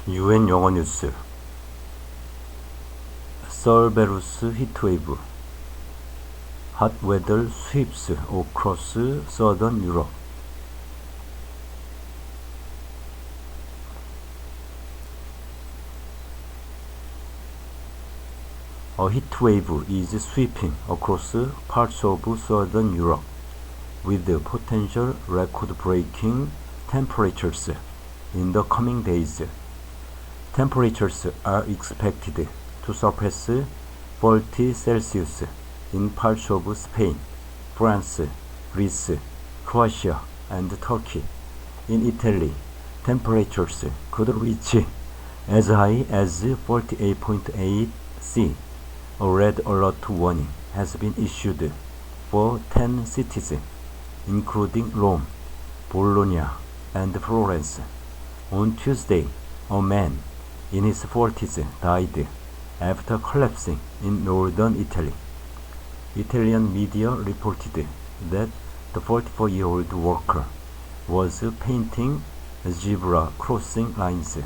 UN 영어뉴스 Cerberus heatwave hot weather sweeps across southern Europe. A heat wave is sweeping across parts of southern Europe with potential record-breaking temperatures in the coming days. Temperatures are expected to surpass 40 Celsius in parts of Spain, France, Greece, Croatia, and Turkey. In Italy, temperatures could reach as high as 48.8 C. A red alert warning has been issued for 10 cities, including Rome, Bologna, and Florence. On Tuesday, a man in his 40s died after collapsing in northern Italy. Italian media reported that the 44-year-old worker was painting zebra crossing lines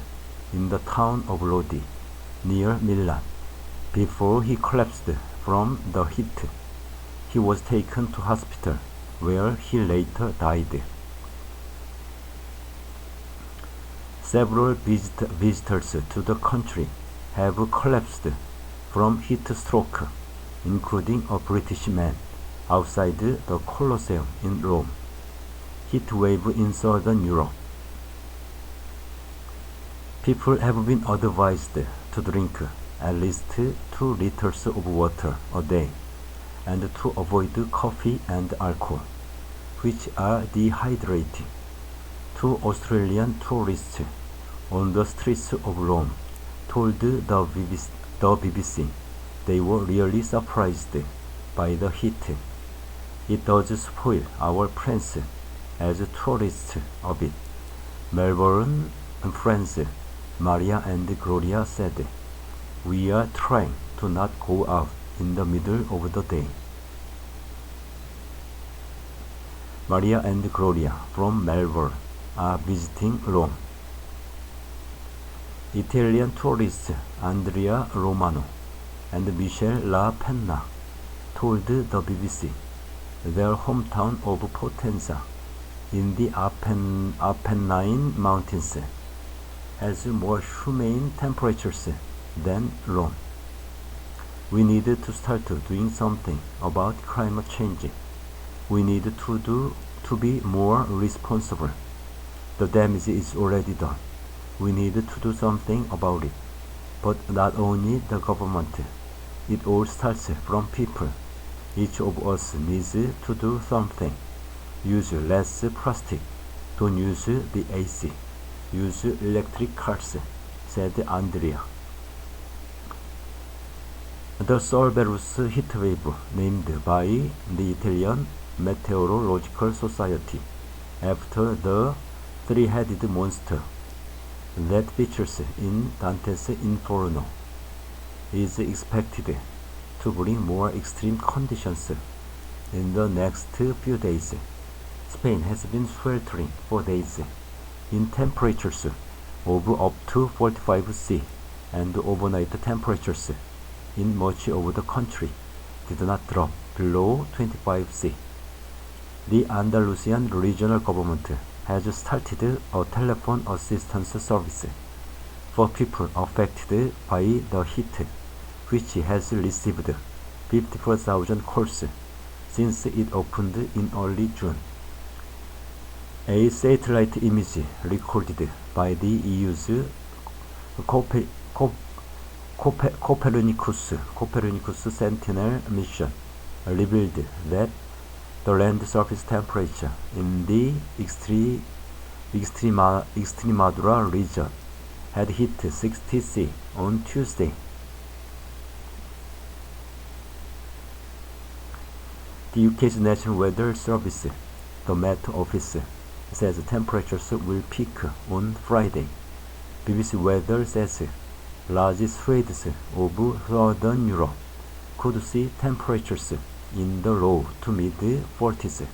in the town of Lodi, near Milan, before he collapsed from the heat. He was taken to hospital, where he later died. Several visitors to the country have collapsed from heat stroke, including a British man outside the Colosseum in Rome. Heat wave in southern Europe. People have been advised to drink at least 2 liters of water a day and to avoid coffee and alcohol, which are dehydrating. 2 Australian tourists on the streets of Rome told the BBC they were really surprised by the heat. It does spoil our plans as tourists a bit, Melbourne friends Maria and Gloria said. We are trying to not go out in the middle of the day. Maria and Gloria from Melbourne are visiting Rome. Italian tourists Andrea Romano and Michelle La Penna told the BBC their hometown of Potenza in the Apennine Mountains has more humane temperatures than Rome. We need to start doing something about climate change. We need to be more responsible. The damage is already done. We need to do something about it. But not only the government. It all starts from people. Each of us needs to do something. Use less plastic. Don't use the AC. Use electric cars, said Andrea. The Cerberus heatwave, named by the Italian Meteorological Society after the three-headed monster that features in Dante's Inferno, is expected to bring more extreme conditions in the next few days. Spain has been sweltering for days in temperatures of up to 45 C, and overnight temperatures in much of the country did not drop below 25 C. The Andalusian regional government has started a telephone assistance service for people affected by the heat, which has received 54,000 calls since it opened in early June. A satellite image recorded by the EU's Copernicus Sentinel mission revealed that the land surface temperature in the Extremadura region had hit 60 C on Tuesday. The UK's National Weather Service, the Met Office, says temperatures will peak on Friday. BBC Weather says large swathes of southern Europe could see temperatures in the low to mid-40s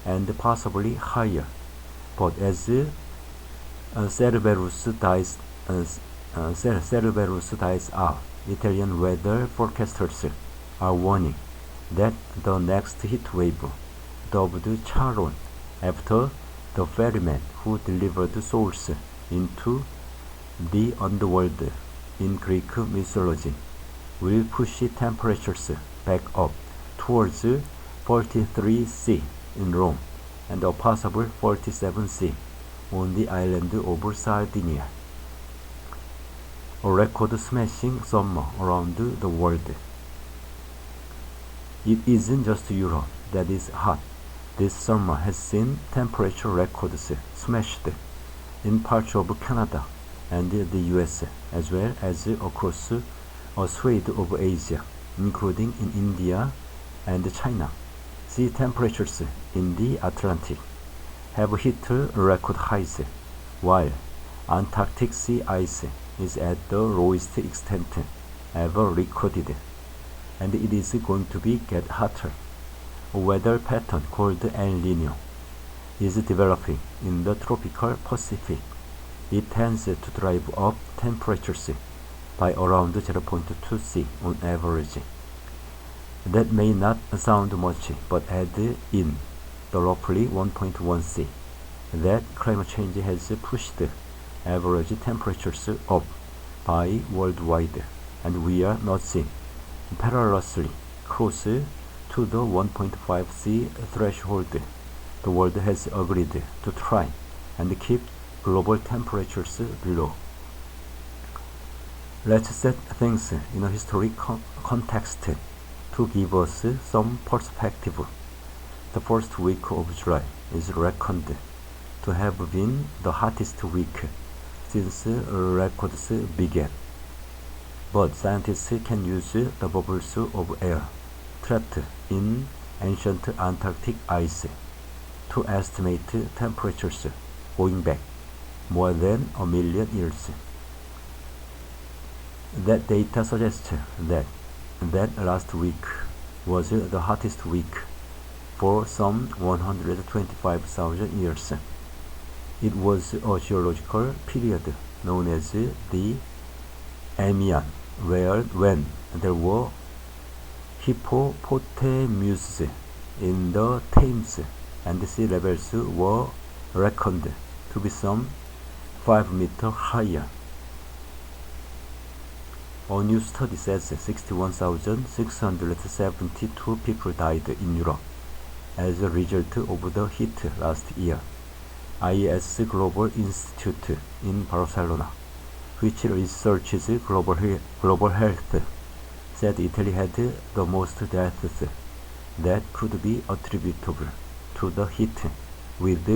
and possibly higher, but as Cerberus Cerberus dies out, Italian weather forecasters are warning that the next heat wave, dubbed Charon, after the ferryman who delivered souls into the underworld in Greek mythology, will push temperatures back up towards 43°C in Rome and a possible 47°C on the island of Sardinia. A record-smashing summer around the world. It isn't just Europe that is hot. This summer has seen temperature records smashed in parts of Canada and the US, as well as across a swathe of Asia, including in India and China. Sea temperatures in the Atlantic have hit record highs, while Antarctic sea ice is at the lowest extent ever recorded, and it is going to get hotter. A weather pattern called El Niño is developing in the tropical Pacific. It tends to drive up temperatures by around 0.2°C on average. That may not sound much, but add in the roughly 1.1°C that climate change has pushed average temperatures up by worldwide, and we are notching perilously close to the 1.5°C threshold. The world has agreed to try and keep global temperatures below. Let's set things in a historic context to give us some perspective. The first week of July is reckoned to have been the hottest week since records began. But scientists can use the bubbles of air trapped in ancient Antarctic ice to estimate temperatures going back more than 1 million years. That data suggests that last week was the hottest week for some 125,000 years. It was a geological period known as the Aegean, when there were hippopotamuses in the Thames, and sea levels were reckoned to be some 5 meters higher. A new study says 61,672 people died in Europe as a result of the heat last year. IES Global Institute in Barcelona, which researches global health, said Italy had the most deaths that could be attributable to the heat, with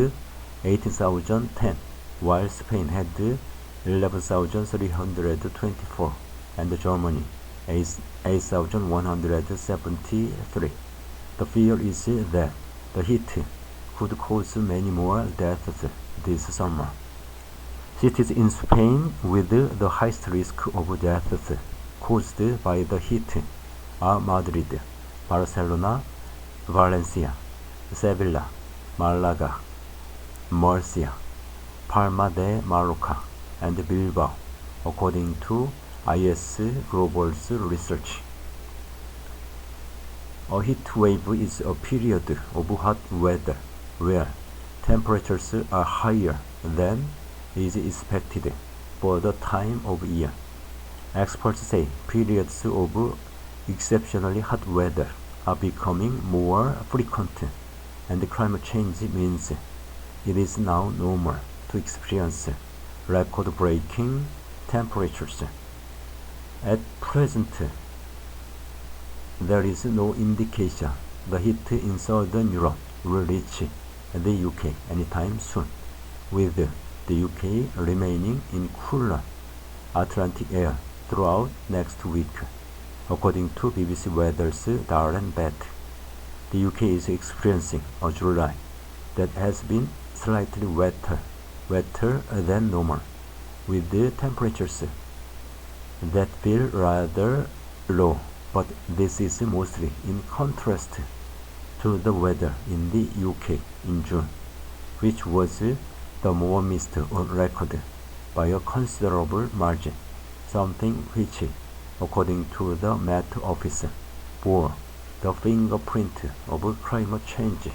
18,010, while Spain had 11,324, and Germany 8,173. The fear is that the heat could cause many more deaths this summer. Cities in Spain with the highest risk of deaths caused by the heat are Madrid, Barcelona, Valencia, Sevilla, Malaga, Murcia, Palma de Mallorca, and Bilbao, according to IS Global's research. A heat wave is a period of hot weather where temperatures are higher than is expected for the time of year. Experts say periods of exceptionally hot weather are becoming more frequent, and climate change means it is now normal to experience record-breaking temperatures. At present, there is no indication the heat in southern Europe will reach the UK anytime soon, with the UK remaining in cooler Atlantic air throughout next week, according to BBC Weather's Darren Bett. The UK is experiencing a July that has been slightly wetter than normal, with the temperatures that feel rather low, but this is mostly in contrast to the weather in the UK in June, which was the warmest on record by a considerable margin, something which, according to the Met Office, bore the fingerprint of climate change